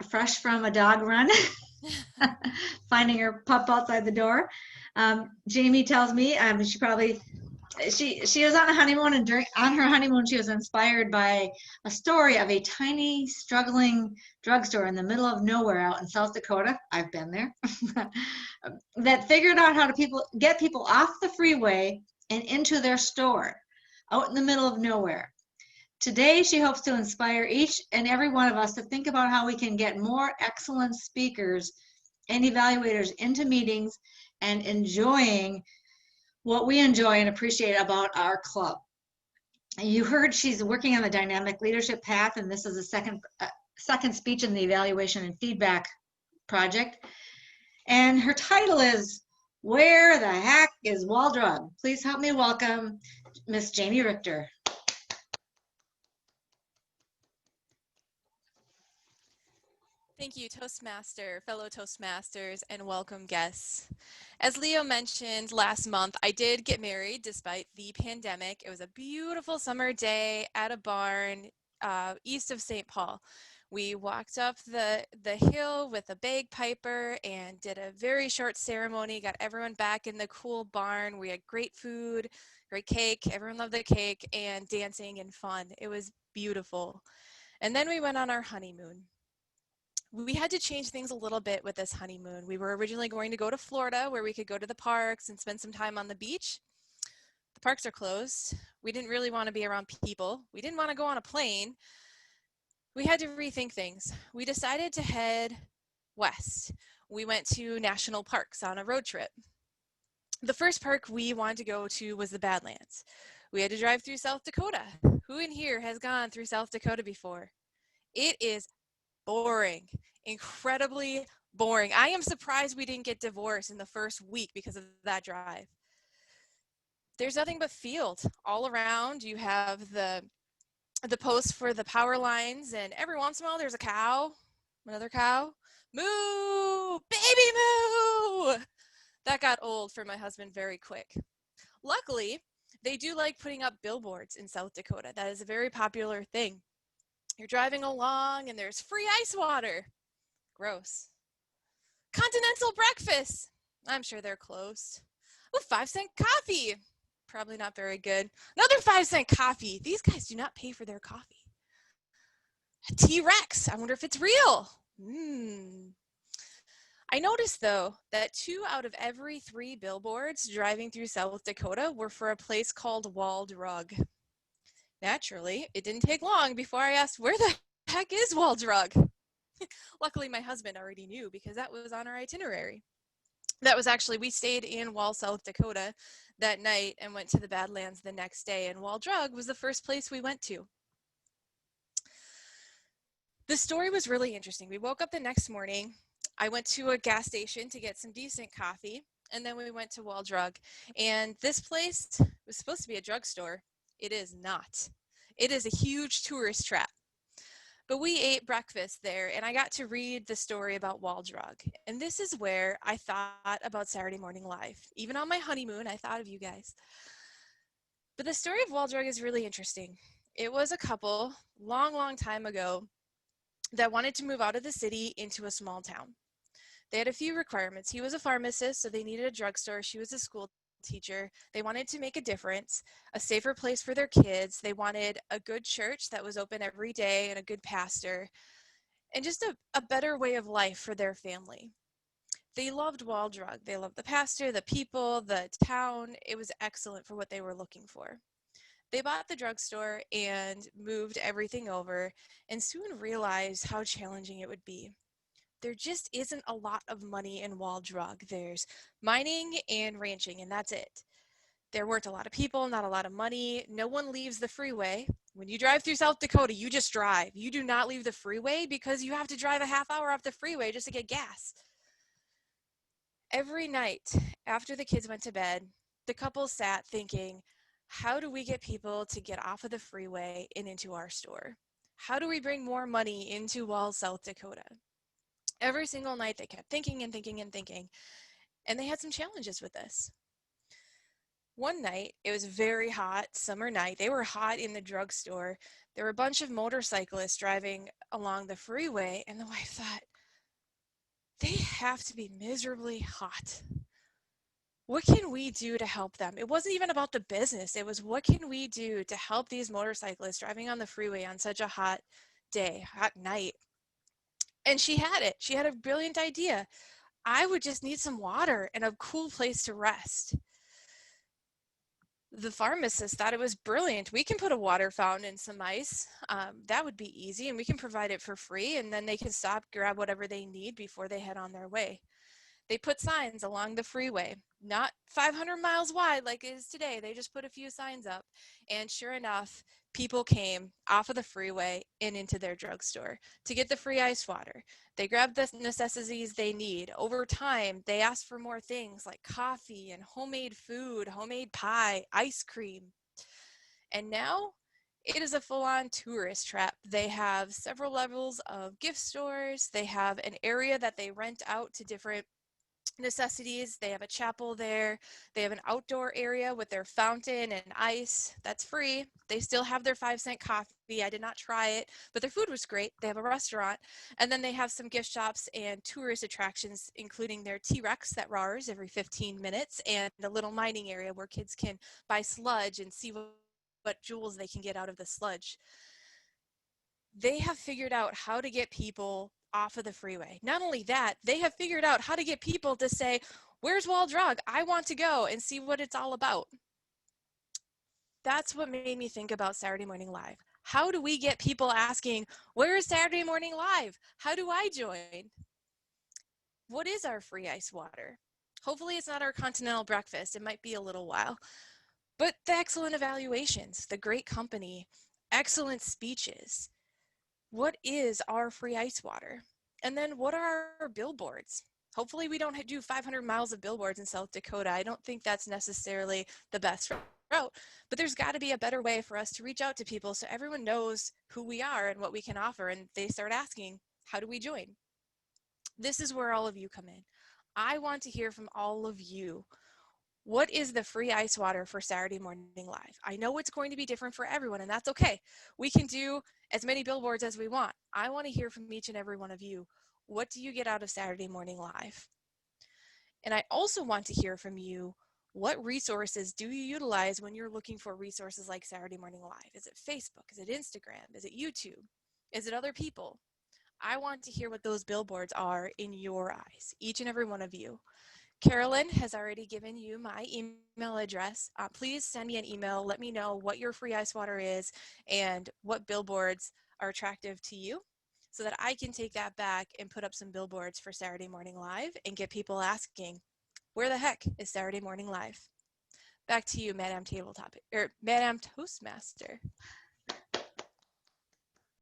fresh from a dog run, finding her pup outside the door. Jamie tells me she was on a honeymoon, and on her honeymoon she was inspired by a story of a tiny struggling drugstore in the middle of nowhere out in South Dakota. I've been there. That figured out how to get people off the freeway and into their store out in the middle of nowhere. Today, she hopes to inspire each and every one of us to think about how we can get more excellent speakers and evaluators into meetings and enjoying what we enjoy and appreciate about our club. You heard she's working on the dynamic leadership path, and this is a second speech in the evaluation and feedback project. And her title is Where the Heck is Wall Drug? Please help me welcome Miss Jamie Richter. Thank you, Toastmaster, fellow Toastmasters, and welcome guests. As Leo mentioned last month, I did get married despite the pandemic. It was a beautiful summer day at a barn east of St. Paul. We walked up the hill with a bagpiper and did a very short ceremony, got everyone back in the cool barn. We had great food, great cake. Everyone loved the cake, and dancing and fun. It was beautiful. And then we went on our honeymoon. We had to change things a little bit with this honeymoon. We were originally going to go to Florida, where we could go to the parks and spend some time on the beach. The parks are closed. We didn't really want to be around people. We didn't want to go on a plane. We had to rethink things. We decided to head west. We went to national parks on a road trip. The first park we wanted to go to was the Badlands. We had to drive through South Dakota. Who in here has gone through South Dakota before? It is boring, incredibly boring. I am surprised we didn't get divorced in the first week because of that drive. There's nothing but field all around. You have the posts for the power lines, and every once in a while there's a cow, another cow. Moo! Baby moo! That got old for my husband very quick. Luckily, they do like putting up billboards in South Dakota. That is a very popular thing. You're driving along and there's free ice water. Gross. Continental breakfast. I'm sure they're closed. Oh, 5-cent coffee. Probably not very good. Another 5-cent coffee. These guys do not pay for their coffee. A T-Rex. I wonder if it's real. I noticed, though, that 2 out of every 3 billboards driving through South Dakota were for a place called Wall Drug. Naturally, it didn't take long before I asked, where the heck is Wall Drug? Luckily, my husband already knew because that was on our itinerary. That was actually, we stayed in Wall, South Dakota that night and went to the Badlands the next day, and Wall Drug was the first place we went to. The story was really interesting. We woke up the next morning. I went to a gas station to get some decent coffee, and then we went to Wall Drug. And this place was supposed to be a drugstore. It is not. It is a huge tourist trap. But we ate breakfast there, and I got to read the story about Wall Drug. And this is where I thought about Saturday Morning Live. Even on my honeymoon, I thought of you guys. But the story of Wall Drug is really interesting. It was a couple, long time ago, that wanted to move out of the city into a small town. They had a few requirements. He was a pharmacist, so they needed a drugstore. She was a school teacher. They wanted to make a difference, a safer place for their kids. They wanted a good church that was open every day and a good pastor, and just a better way of life for their family. They loved Wall Drug. They loved the pastor, the people, the town. It was excellent for what they were looking for. They bought the drugstore and moved everything over, and soon realized how challenging it would be. There just isn't a lot of money in Wall Drug. There's mining and ranching, and that's it. There weren't a lot of people, not a lot of money. No one leaves the freeway. When you drive through South Dakota, you just drive. You do not leave the freeway because you have to drive a half hour off the freeway just to get gas. Every night after the kids went to bed, the couple sat thinking, how do we get people to get off of the freeway and into our store? How do we bring more money into Wall, South Dakota? Every single night they kept thinking and thinking and thinking, and they had some challenges with this. One night, it was a very hot summer night. They were hot in the drugstore. There were a bunch of motorcyclists driving along the freeway, and the wife thought, they have to be miserably hot. What can we do to help them? It wasn't even about the business. It was, what can we do to help these motorcyclists driving on the freeway on such a hot day, hot night? And she had it. She had a brilliant idea. I would just need some water and a cool place to rest. The pharmacist thought it was brilliant. We can put a water fountain and some ice. That would be easy, and we can provide it for free, and then they can stop, grab whatever they need before they head on their way. They put signs along the freeway, not 500 miles wide like it is today. They just put a few signs up. And sure enough, people came off of the freeway and into their drugstore to get the free ice water. They grabbed the necessities they need. Over time, they asked for more things like coffee and homemade food, homemade pie, ice cream. And now it is a full-on tourist trap. They have several levels of gift stores. They have an area that they rent out to different necessities. They have a chapel there. They have an outdoor area with their fountain and ice. That's free. They still have their 5-cent coffee. I did not try it, but their food was great. They have a restaurant. And then they have some gift shops and tourist attractions, including their T-Rex that roars every 15 minutes and a little mining area where kids can buy sludge and see what jewels they can get out of the sludge. They have figured out how to get people off of the freeway. Not only that, they have figured out how to get people to say, where's Wall Drug? I want to go and see what it's all about. That's what made me think about Saturday Morning Live. How do we get people asking, where is Saturday Morning Live? How do I join? What is our free ice water? Hopefully it's not our continental breakfast. It might be a little while. But the excellent evaluations, the great company, excellent speeches. What is our free ice water? And then what are our billboards? Hopefully we don't do 500 miles of billboards in South Dakota. I don't think that's necessarily the best route, but there's got to be a better way for us to reach out to people so everyone knows who we are and what we can offer, and they start asking, how do we join? This is where all of you come in. I want to hear from all of you. What is the free ice water for Saturday Morning Live? I know it's going to be different for everyone, and that's okay. We can do as many billboards as we want. I want to hear from each and every one of you. What do you get out of Saturday Morning Live? And I also want to hear from you, what resources do you utilize when you're looking for resources like Saturday Morning Live? Is it Facebook? Is it Instagram? Is it YouTube? Is it other people? I want to hear what those billboards are in your eyes, each and every one of you. Carolyn has already given you my email address. Please send me an email. Let me know what your free ice water is and what billboards are attractive to you so that I can take that back and put up some billboards for Saturday Morning Live and get people asking, where the heck is Saturday Morning Live? Back to you, Madam Tabletop, or Madam Toastmaster.